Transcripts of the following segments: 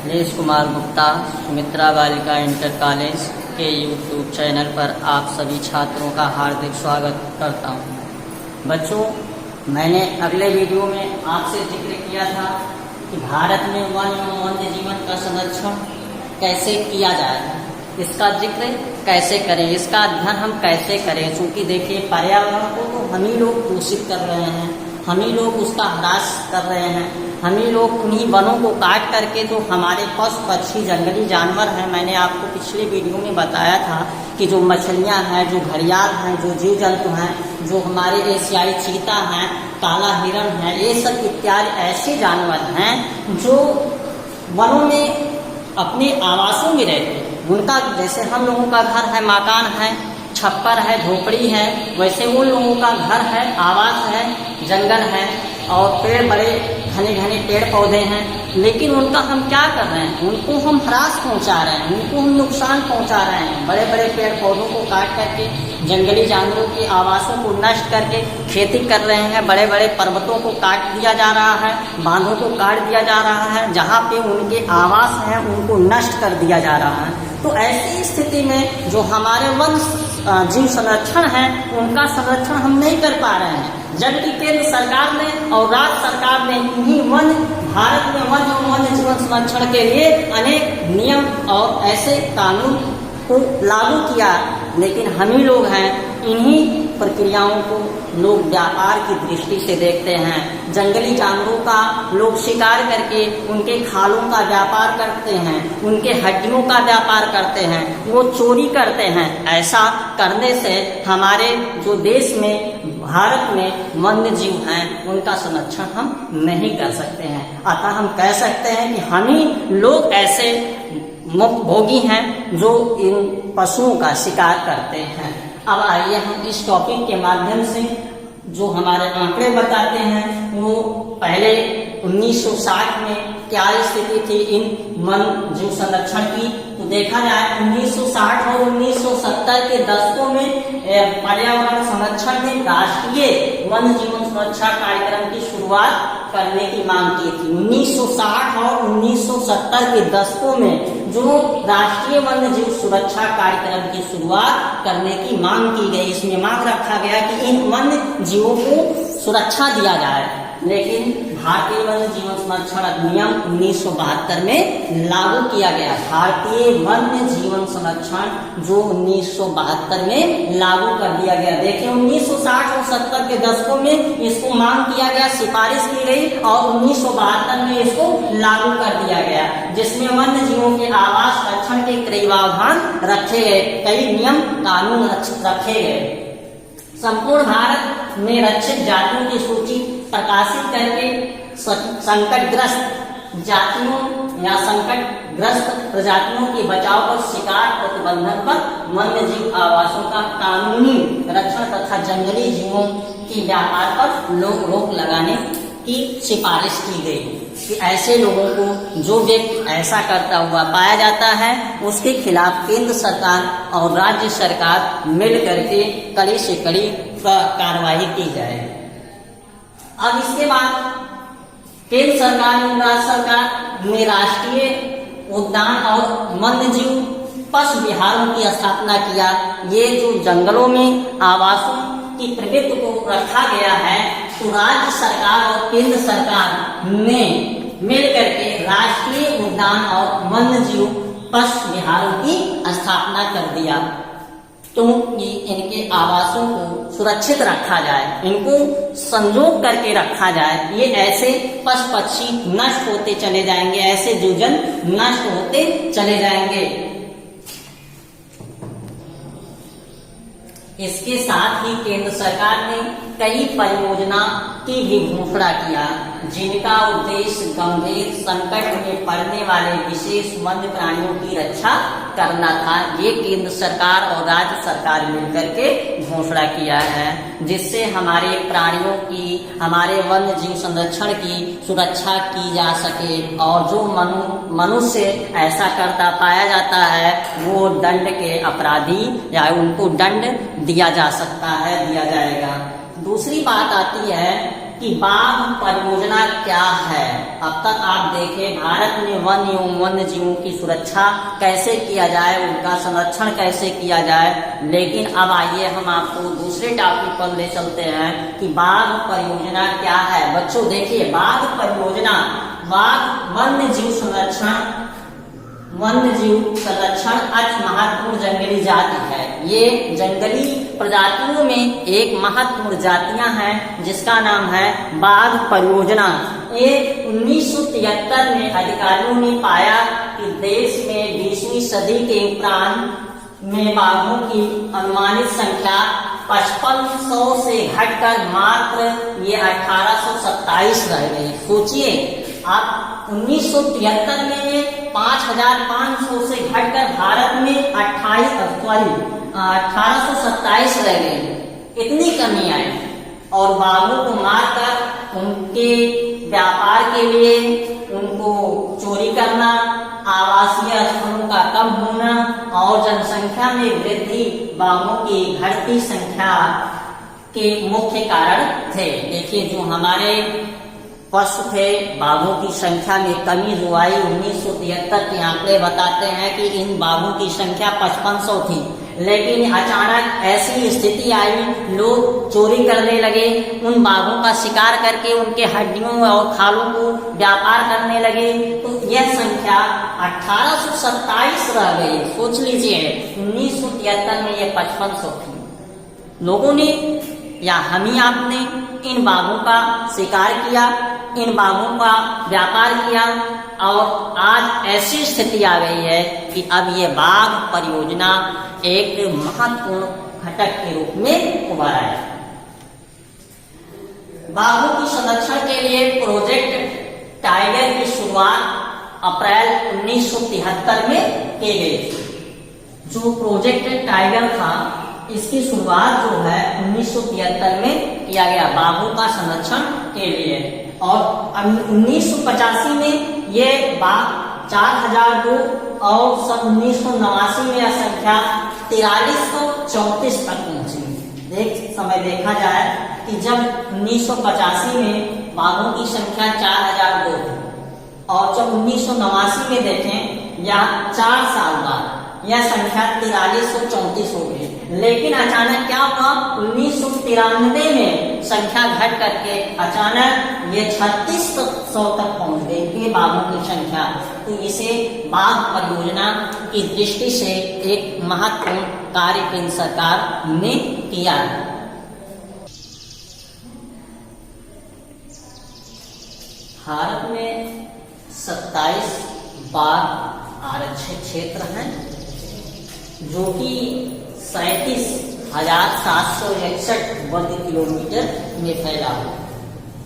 अखिलेश कुमार गुप्ता सुमित्रा बालिका inter college के YouTube channel पर आप सभी छात्रों का हार्दिक स्वागत करता हूं। बच्चों, मैंने अगले वीडियो में आपसे जिक्र किया था कि भारत में वन्य जीवन का संरक्षण कैसे किया जाए, इसका जिक्र कैसे करें, इसका अध्ययन हम कैसे करें। क्योंकि देखिए, पर्यावरण को तो हम ही लोग दूषित कर रहे हैं, हम ही लोग उसका ह्रास कर रहे हैं, हम ही लोग उन्हीं वनों को काट करके जो हमारे पशु पक्षी जंगली जानवर हैं, मैंने आपको पिछले वीडियो में बताया था कि जो मछलियां हैं, जो घड़ियाल हैं, जो जीव जंतु हैं, जो हमारे एशियाई चीता हैं, काला हिरण है, ये सब इत्यादि ऐसे जानवर हैं जो वनों में अपने आवासों में रहते हैं। उनका जैसे हम लोगों का घर है, मकान है, छप्पर है, झोपड़ी है, वैसे उन लोगों का घर है, आवास है, जंगल है और पेड़, बड़े घने घने पेड़ पौधे हैं। लेकिन उनका हम क्या कर रहे हैं? उनको हम ह्रास पहुंचा रहे हैं, उनको हम नुकसान पहुंचा रहे हैं। बड़े बड़े पेड़ पौधों को काट करके, जंगली जानवरों के आवासों को नष्ट करके खेती कर रहे हैं। बड़े बड़े पर्वतों को काट दिया जा रहा है, बांधों को काट दिया जा रहा है, जहाँ पे उनके आवास हैं उनको नष्ट कर दिया जा रहा है। तो ऐसी स्थिति में जो हमारे वन जीव संरक्षण है, उनका संरक्षण हम नहीं कर पा रहे हैं। जबकि केंद्र सरकार ने और राज्य सरकार ने इन्हीं भारत में वन्य जीवन संरक्षण के लिए अनेक नियम और ऐसे कानून को लागू किया, लेकिन हम ही लोग हैं, इन्हीं प्रक्रियाओं को लोग व्यापार की दृष्टि से देखते हैं। जंगली जानवरों का लोग शिकार करके उनके खालों का व्यापार करते हैं, उनके हड्डियों का व्यापार करते हैं, वो चोरी करते हैं। ऐसा करने से हमारे जो देश में, भारत में वन्य जीव हैं, उनका संरक्षण हम नहीं कर सकते हैं। अतः हम कह सकते हैं कि हम ही लोग ऐसे मुक्त भोगी हैं जो इन पशुओं का शिकार करते हैं। अब आइए हम इस टॉपिक के माध्यम से जो हमारे आंकड़े बताते हैं, वो पहले 1960 में क्या स्थिति थी इन वन्य जीव संरक्षण की। तो देखा जाए 1960 और 1970 के दशकों में पर्यावरण संरक्षण ने राष्ट्रीय वन्य जीवन सुरक्षा कार्यक्रम की शुरुआत करने की मांग की थी। 1960 और 1970 के दशकों में जो राष्ट्रीय वन्य जीव सुरक्षा कार्यक्रम की शुरुआत करने की मांग की गई। इसमें मांग रखा गया कि इन वन्य जीवों को सुरक्षा दिया जाए। लेकिन भारतीय वन्य जीवन संरक्षण अधिनियम 1972 में लागू किया गया। भारतीय वन्य जीवन संरक्षण जो 1972 में लागू कर दिया गया। देखिए, 1960 और 70 के दशकों में इसको मांग किया गया, सिफारिश की गई और 1972 में इसको लागू कर दिया गया, जिसमें वन्य जीवों के आवास रक्षण के कई प्रावधान रखे गए, कई नियम कानून रखे गए। संपूर्ण भारत में रक्षित जातियों की सूची प्रकाशित करके संकटग्रस्त जातियों या संकटग्रस्त प्रजातियों के बचाव और शिकार प्रतिबंधन पर वन्य जीव आवासों का कानूनी रक्षण तथा जंगली जीवों की व्यापार पर रोक लगाने की सिफारिश की गई कि ऐसे लोगों को, जो व्यक्ति ऐसा करता हुआ पाया जाता है, उसके खिलाफ केंद्र सरकार और राज्य सरकार मिल करके कड़ी से कड़ी कार्रवाई की जाए। अब इसके बाद केंद्र सरकार और राज्य सरकार ने राष्ट्रीय उद्यान और वन्य जीव पशु विहारों की स्थापना किया। ये जो जंगलों में आवासों की प्रवृत्ति को रखा गया है, तो राज्य सरकार और केंद्र सरकार ने मिलकर के राष्ट्रीय उद्यान और वन्य जीव पशु विहारों की स्थापना कर दिया, क्योंकि इनके आवासों को सुरक्षित रखा जाए, इनको संजोग करके रखा जाए। ये ऐसे पशु पक्षी नष्ट होते चले जाएंगे, ऐसे जीव जंतु नष्ट होते चले जाएंगे। इसके साथ ही केंद्र सरकार ने कई परियोजना की भी घोषणा किया, जिनका उद्देश्य गंभीर संकट में पड़ने वाले विशेष वन्य प्राणियों की रक्षा करना था। ये केंद्र सरकार और राज्य सरकार मिलकर के घोषणा किया है, जिससे हमारे प्राणियों की, हमारे वन्य जीव संरक्षण की सुरक्षा की जा सके और जो मनुष्य ऐसा करता पाया जाता है, वो दंड के अपराधी या उनको दंड दिया जा सकता है, दिया जाएगा। दूसरी बात आती है कि बाघ परियोजना क्या है। अब तक आप देखें भारत में वन एवं वन्य जीवों की सुरक्षा कैसे किया जाए, उनका संरक्षण कैसे किया जाए, लेकिन अब आइए हम आपको दूसरे टॉपिक पर ले चलते हैं कि बाघ परियोजना क्या है। बच्चों देखिए, बाघ परियोजना बाघ वन्य जीव संरक्षण अति महत्वपूर्ण जंगली जाति है। ये जंगली प्रजातियों में एक महत्वपूर्ण जातियां हैं जिसका नाम है बाघ परियोजना। ये 1973 में अधिकारियों ने पाया कि देश में 20वीं सदी के उपरांत में बाघों की अनुमानित संख्या 5500 से घटकर मात्र ये 1827 रह गई। सोचिए आप, 1973 में 5500 से घटकर भारत में 1827 रह गई। इतनी कमी आई और बाघों को मारकर उनके व्यापार के लिए उनको चोरी करना, आवासीय स्थलों का कम होना और जनसंख्या में वृद्धि बाघों की घटती संख्या के मुख्य कारण थे। देखिए, जो हमारे पशु थे, बाघों की संख्या में कमी जो आई, 1973 के आंकड़े बताते हैं कि इन बाघों की संख्या 5500 थी, लेकिन अचानक ऐसी स्थिति आई, लोग चोरी करने लगे, उन बाघों का शिकार करके उनके हड्डियों और खालों को व्यापार करने लगे, तो यह संख्या 1827 रह गई। सोच लीजिए, 1973 में यह 5500 थी। लोगों ने या हम ही आपने इन बाघों का शिकार किया, इन बाघों का व्यापार किया और आज ऐसी स्थिति आ गई है कि अब ये बाघ परियोजना एक महत्वपूर्ण घटक के रूप में उभरा है। बाघों की संरक्षण के लिए प्रोजेक्ट टाइगर की शुरुआत अप्रैल 1973 में की गई थी। जो प्रोजेक्ट टाइगर था, इसकी शुरुआत जो है 1973 में किया गया बाघों का संरक्षण के लिए, और 1985 में ये बाघ 4002 और सन 1989 में यह संख्या 4334 तक पहुंची। समय देखा जाए कि जब 1985 में बाघों की संख्या 4002 थी और जब 1989 में देखें या 4 साल बाद यह संख्या 4334 हो गई। लेकिन अचानक क्या हुआ, 1993 में संख्या घट करके अचानक ये 3600 तक पहुंच गई ये बाघों की संख्या। तो इसे बाघ परियोजना की दृष्टि से एक महत्वपूर्ण कार्य केंद्र सरकार ने किया। भारत में 27 बाघ आरक्षित क्षेत्र हैं जो कि 37,761 वर्ग किलोमीटर में फैला हुआ।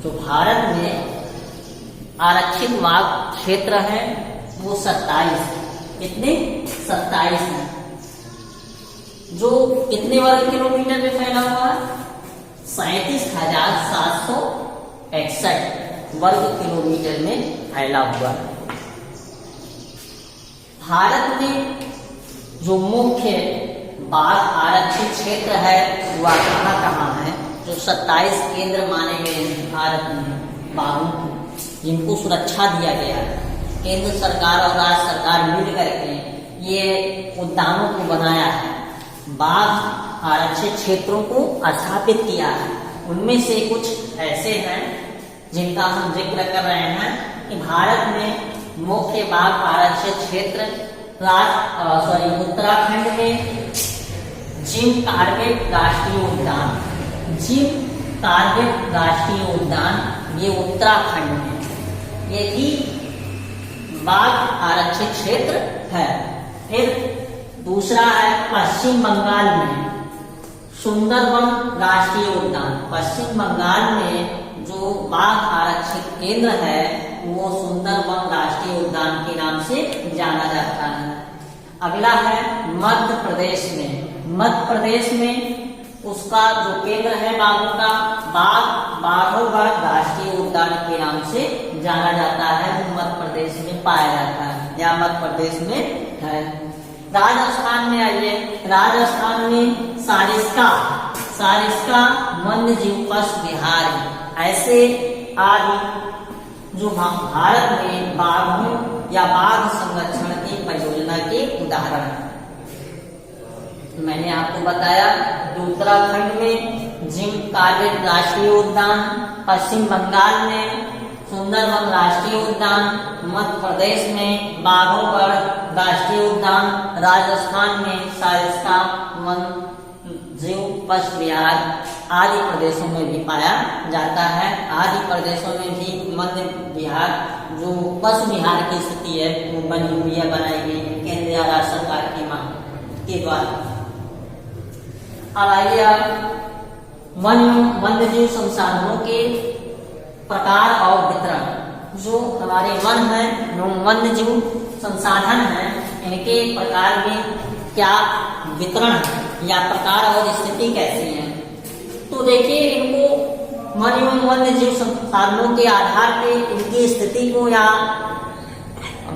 जो भारत में आरक्षित बाघ क्षेत्र है वो 27, कितने 27 है। जो कितने वर्ग किलोमीटर में फैला हुआ है, 37,761 वर्ग किलोमीटर में फैला हुआ है। भारत में जो मुख्य बाघ आरक्षित क्षेत्र है वह कहाँ है, जो 27 केंद्र माने गए हैं भारत में बाघों को, जिनको सुरक्षा दिया गया है। केंद्र सरकार और राज्य सरकार मिल करके ये उद्यानों को बनाया है, बाघ आरक्षित क्षेत्रों को स्थापित किया है। उनमें से कुछ ऐसे हैं जिनका हम जिक्र कर रहे हैं कि भारत में मुख्य बाघ आरक्षित क्षेत्र उत्तराखंड में जिम कार्बेट राष्ट्रीय उद्यान, ये उत्तराखंड में ये भी बाघ आरक्षित क्षेत्र है। फिर दूसरा है पश्चिम बंगाल में सुंदरबन राष्ट्रीय उद्यान। पश्चिम बंगाल में जो बाघ आरक्षित केंद्र है वो सुंदरबन राष्ट्रीय उद्यान के नाम से जाना जाता है। अगला है मध्य प्रदेश में। मध्य प्रदेश में उसका जो केंद्र है बाघों का, बाघोगढ़ राष्ट्रीय उद्यान के नाम से जाना जाता है, जो मध्य प्रदेश में पाया जाता है या मध्य प्रदेश में है। राजस्थान में आइए, राजस्थान में सारिस्का वन्य जीव पशु विहार ऐसे आदि जो भारत में बाघों या बाघ संरक्षण की परियोजना के उदाहरण हैं। मैंने आपको बताया कि उत्तराखंड में जिम कॉर्बेट राष्ट्रीय उद्यान, पश्चिम बंगाल में सुंदरवन राष्ट्रीय उद्यान, मध्य प्रदेश में बाघोगढ़ राष्ट्रीय उद्यान, राजस्थान में सरिस्का वन जीव पशु विहार आदि प्रदेशों में भी पाया जाता है। आदि प्रदेशों में भी मध्य विहार जो पशु विहार की स्थिति है वो बनी हुई है, बनाई गई है केंद्र या राज्य सरकार की मांग के द्वारा। अब आइए आप वन्य जीव संसाधनों के प्रकार और वितरण। जो हमारे वन है, वन्य जीव संसाधन है, इनके प्रकार में क्या वितरण है या प्रकार और स्थिति कैसी है। तो देखिए, इनको वन्य जीव संसाधनों के आधार पे इनकी स्थिति को या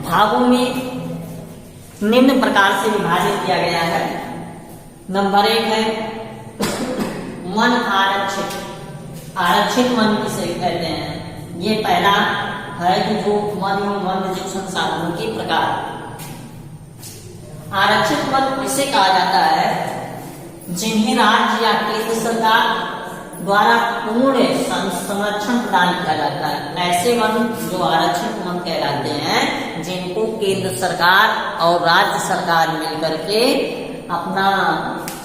भागों में निम्न प्रकार से विभाजित किया गया है। नंबर 1 है वन आरक्षित। आरक्षित वन किसे कहते हैं? ये पहला है कि जो वन्य जीव संसाधनों के प्रकार। आरक्षित वन किसे कहा जाता है? जिन्हें राज्य या केंद्र सरकार द्वारा पूर्ण संरक्षण प्रदान किया जाता है। ऐसे वन जो आरक्षित वन कहलाते हैं, जिनको केंद्र सरकार और राज्य सरकार मिलकर के अपना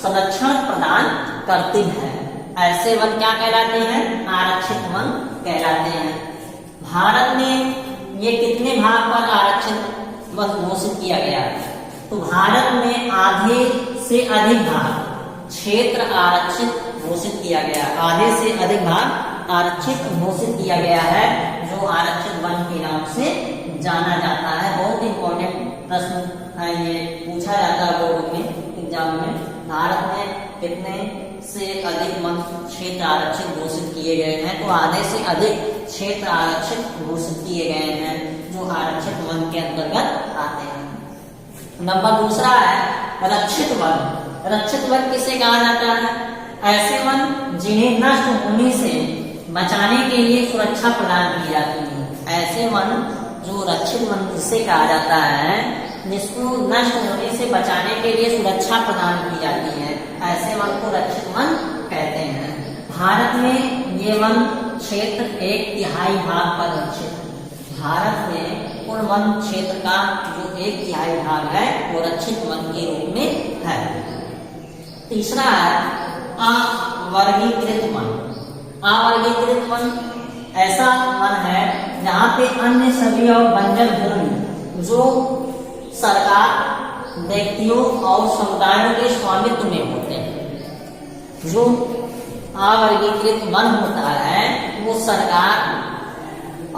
संरक्षण प्रदान करती है। ऐसे वन क्या कहलाते हैं? आरक्षित वन कहलाते हैं। भारत में ये कितने भाग पर आरक्षित वन घोषित किया गया है? तो भारत में आधे से अधिक भाग क्षेत्र आरक्षित घोषित किया गया। आधे से अधिक भाग आरक्षित घोषित किया गया है, जो आरक्षित वन के नाम से जाना जाता है। बहुत इंपॉर्टेंट प्रश्न है, ये पूछा जाता है बोर्ड में एग्जाम में। भारत में कितने से अधिक वन क्षेत्र आरक्षित घोषित किए गए हैं? तो आधे से अधिक क्षेत्र आरक्षित घोषित किए गए हैं, जो आरक्षित वन के अंतर्गत आते हैं। नंबर 2 है रक्षित वन। रक्षित वन किसे कहा जाता है? ऐसे वन जिन्हें नष्ट होने से बचाने के लिए सुरक्षा प्रदान की जाती है। ऐसे वन जो रक्षित वन किसे कहा जाता है? जिसको नष्ट होने से बचाने के लिए सुरक्षा प्रदान की जाती है, ऐसे वन को रक्षित वन कहते हैं। भारत में ये वन क्षेत्र 1/3 भाग पर रक्षित है। भारत में कुल वन क्षेत्र का जो 1/3 भाग है वो रक्षित वन के रूप में है। तीसरा है अवर्गीकृत वन। अवर्गीकृत वन ऐसा वन है जहाँ पे अन्य सभी और बंजर भूमि जो सरकार, व्यक्तियों और समुदायों के स्वामित्व में होते हैं। जो अवर्गीकृत वन होता है वो सरकार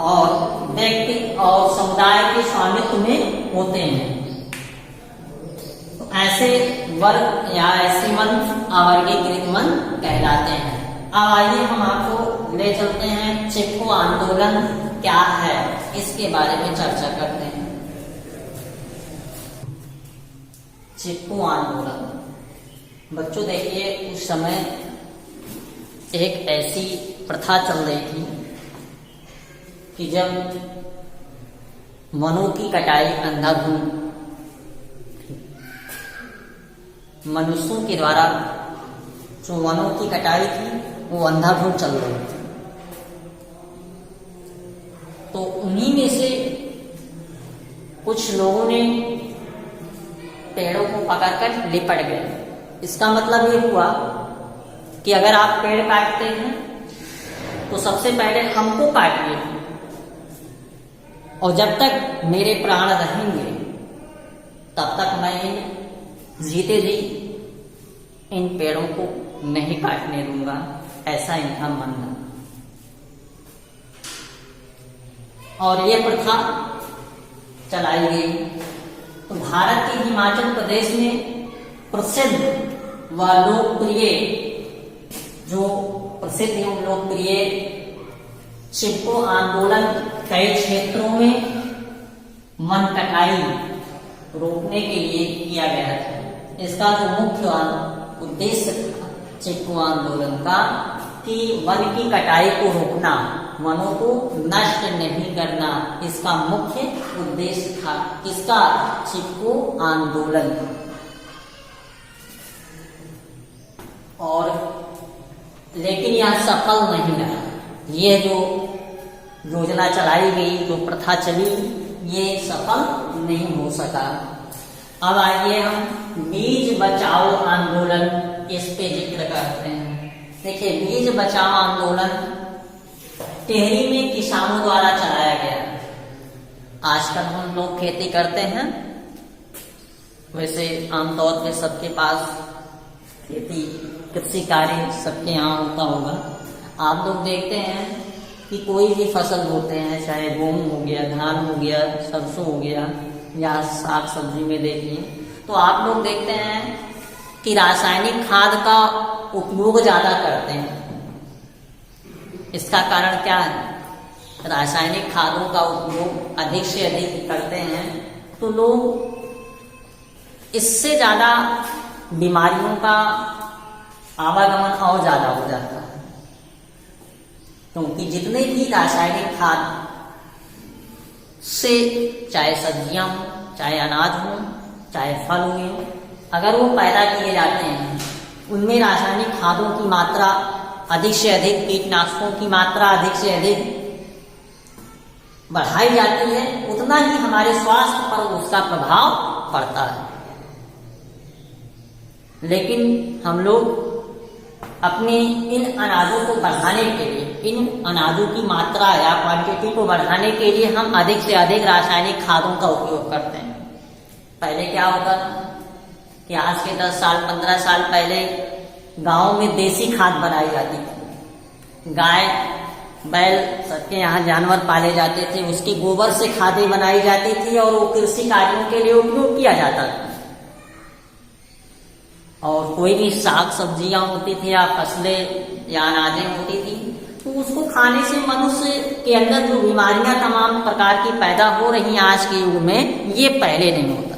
और व्यक्ति और समुदाय के स्वामित्व में होते हैं। तो ऐसे वर्ग या ऐसे वन अवर्गीकृत वन कहलाते हैं। अब आइए हम आपको ले चलते हैं चिपको आंदोलन क्या है, इसके बारे में चर्चा करते हैं। चिपको आंदोलन। बच्चों देखिए, उस समय एक ऐसी प्रथा चल रही थी कि जब वनों की कटाई अंधाधुंध मनुष्यों के द्वारा जो वनों की कटाई थी वो अंधाधुंध चल रही थी। तो उन्हीं में से कुछ लोगों ने पेड़ों को पकड़कर लिपट गए। इसका मतलब ये हुआ कि अगर आप पेड़ काटते हैं तो सबसे पहले हमको काटिए, और जब तक मेरे प्राण रहेंगे तब तक मैं जीते जी इन पेड़ों को नहीं काटने दूंगा, ऐसा इनका मानना। और ये प्रथा चलाई गई। तो भारत के हिमाचल प्रदेश में प्रसिद्ध व लोकप्रिय चिपको आंदोलन कई क्षेत्रों में वन कटाई रोकने के लिए किया गया था। इसका जो मुख्य उद्देश्य था चिपको आंदोलन का, कि वन की कटाई को रोकना, वनों को नष्ट नहीं करना इसका मुख्य उद्देश्य था। इसका चिपको आंदोलन। और लेकिन यह सफल नहीं रहा। ये जो योजना चलाई गई, जो प्रथा चली, ये सफल नहीं हो सका। अब आइए हम बीज बचाओ आंदोलन इस पे जिक्र करते हैं। देखिए, बीज बचाओ आंदोलन टिहरी में किसानों द्वारा चलाया गया। आजकल हम लोग खेती करते हैं, वैसे आमतौर पे सबके पास खेती, कृषि कार्य सबके यहाँ होता होगा। आप लोग देखते हैं कि कोई भी फसल बोते हैं, चाहे गेहूं हो गया, धान हो गया, सरसों हो गया, या साग सब्जी में देखिए, तो आप लोग देखते हैं कि रासायनिक खाद का उपयोग ज्यादा करते हैं। इसका कारण क्या है? रासायनिक खादों का उपयोग अधिक से अधिक करते हैं तो लोग इससे ज्यादा बीमारियों का आवागमन और ज्यादा हो जाता है, क्योंकि जितने भी रासायनिक खाद से, चाहे सब्जियां हो, चाहे अनाज हो, चाहे फल हो, अगर वो पैदा किए जाते हैं, उनमें रासायनिक खादों की मात्रा अधिक से अधिक, कीटनाशकों की मात्रा अधिक से अधिक बढ़ाई जाती है, उतना ही हमारे स्वास्थ्य पर उसका प्रभाव पड़ता है। लेकिन हम लोग अपने इन अनाजों को बढ़ाने के लिए, इन अनाजों की मात्रा या क्वांटिटी को बढ़ाने के लिए हम अधिक से अधिक रासायनिक खादों का उपयोग करते हैं। पहले क्या होता था कि आज के 10 साल 15 साल पहले गांव में देसी खाद बनाई जाती थी। गाय बैल सबके यहाँ जानवर पाले जाते थे, उसके गोबर से खादें बनाई जाती थी और वो कृषि कार्यों के लिए उपयोग किया जाता था। और कोई भी साग सब्जियां होती थी या फसलें या अनाजें होती थी, तो उसको खाने से मनुष्य के अंदर जो बीमारियां तमाम प्रकार की पैदा हो रही हैं आज के युग में, ये पहले नहीं होता था।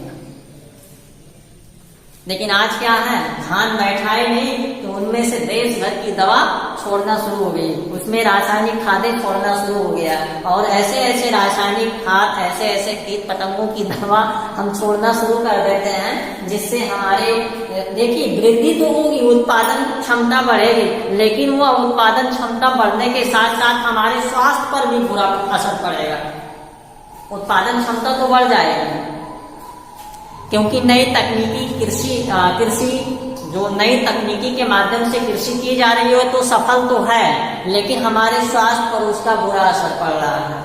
लेकिन आज क्या है, धान बैठाए नहीं तो उनमें से देश भर की दवा छोड़ना शुरू हो गई, उसमें रासायनिक खादें छोड़ना शुरू हो गया, और ऐसे ऐसे रासायनिक खाद, ऐसे ऐसे कीट पतंगों की दवा हम छोड़ना शुरू कर देते हैं, जिससे हमारे, देखिए, वृद्धि तो होगी, उत्पादन क्षमता बढ़ेगी, लेकिन वह उत्पादन क्षमता बढ़ने के साथ साथ हमारे स्वास्थ्य पर भी बुरा असर पड़ेगा। उत्पादन क्षमता तो बढ़ जाएगी, क्योंकि नई तकनीकी कृषि जो नई तकनीकी के माध्यम से कृषि की जा रही है तो सफल तो है, लेकिन हमारे स्वास्थ्य पर उसका बुरा असर पड़ रहा है।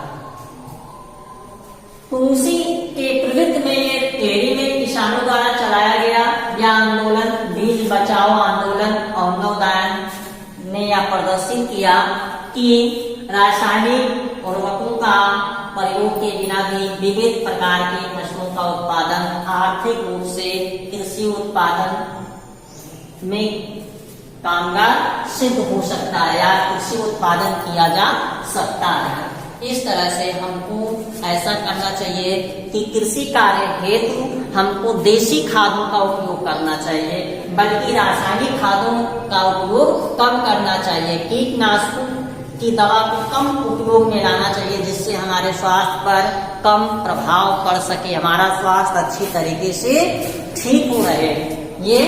तो उसी के प्रवृत्ति में ये टिहरी में किसानों द्वारा चलाया गया यह आंदोलन, बीज बचाओ आंदोलन, और नवोदय ने यह प्रदर्शित किया कि रासायनिक उर्वरकों का प्रयोग के बिना भी विविध प्रकार की फसलों का उत्पादन आर्थिक रूप से कृषि उत्पादन में कामगार सिद्ध हो सकता है या कृषि उत्पादन किया जा सकता है। इस तरह से हमको ऐसा करना चाहिए कि कृषि कार्य हेतु हमको देसी खादों का उपयोग करना चाहिए, बल्कि रासायनिक खादों का उपयोग कम करना चाहिए। कीटनाशकों की दवा को कम उपयोग में लाना चाहिए, जिससे हमारे स्वास्थ्य पर कम प्रभाव पड़ सके, हमारा स्वास्थ्य अच्छी तरीके से ठीक हो रहे। ये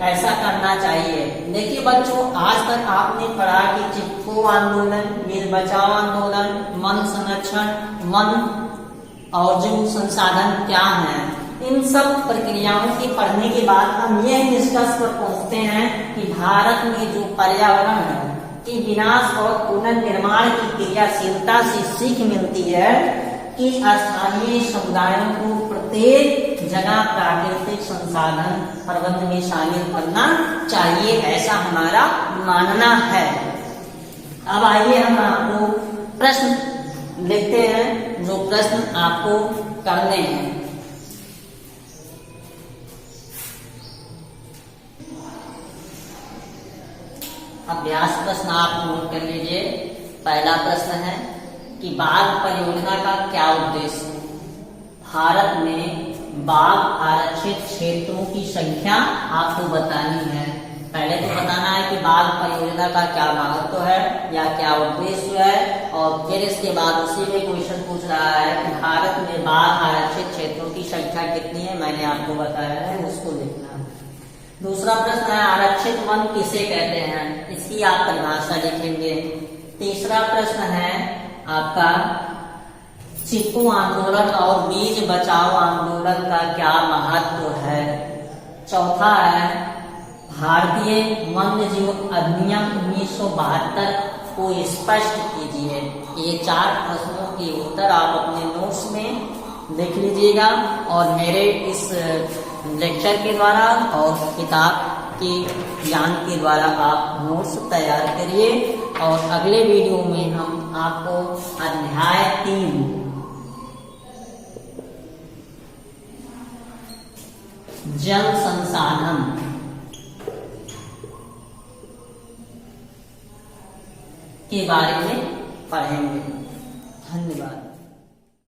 ऐसा करना चाहिए। देखिए बच्चों, आज तक आपने पढ़ा कि चिपको आंदोलन, बीज बचाओ आंदोलन, वन संरक्षण, वन और जीव संसाधन क्या है, इन सब प्रक्रियाओं के पढ़ने के बाद हम यह निष्कर्ष पर पहुंचते हैं कि भारत में जो पर्यावरण है कि विनाश और पुनर्निर्माण की क्रियाशीलता से सीख मिलती है कि स्थानीय समुदायों को प्रत्येक जगह प्राकृतिक संसाधन प्रबंधन में शामिल करना चाहिए, ऐसा हमारा मानना है। अब आइए हम आपको प्रश्न लिखते हैं, जो प्रश्न आपको करने हैं। अभ्यास प्रश्न आप नोट कर लीजिए। पहला प्रश्न है कि बाघ परियोजना का क्या उद्देश्य है? भारत में बाघ आरक्षित क्षेत्रों की संख्या आपको बतानी है। पहले तो बताना है कि बाल परियोजना का क्या महत्व है या क्या उद्देश्य है, और फिर इसके बाद उसी में क्वेश्चन पूछ रहा है कि भारत में बाल आरक्षित क्षेत्रों की संख्या कितनी है, मैंने आपको बताया है, उसको लिखना है। दूसरा प्रश्न है आरक्षित वन किसे कहते हैं, इसकी आप परिभाषा लिखेंगे। तीसरा प्रश्न है आपका चिपकू आंदोलन और बीज बचाओ आंदोलन का क्या महत्व है। चौथा है भारतीय वन्यजीव अधिनियम 1972 को स्पष्ट कीजिए। ये 4 प्रश्नों के उत्तर आप अपने नोट्स में लिख लीजिएगा, और मेरे इस लेक्चर के द्वारा और किताब के ज्ञान के द्वारा आप नोट्स तैयार करिए। और अगले वीडियो में हम आपको अध्याय 3 जल संसाधन के बारे में पढ़ेंगे। धन्यवाद।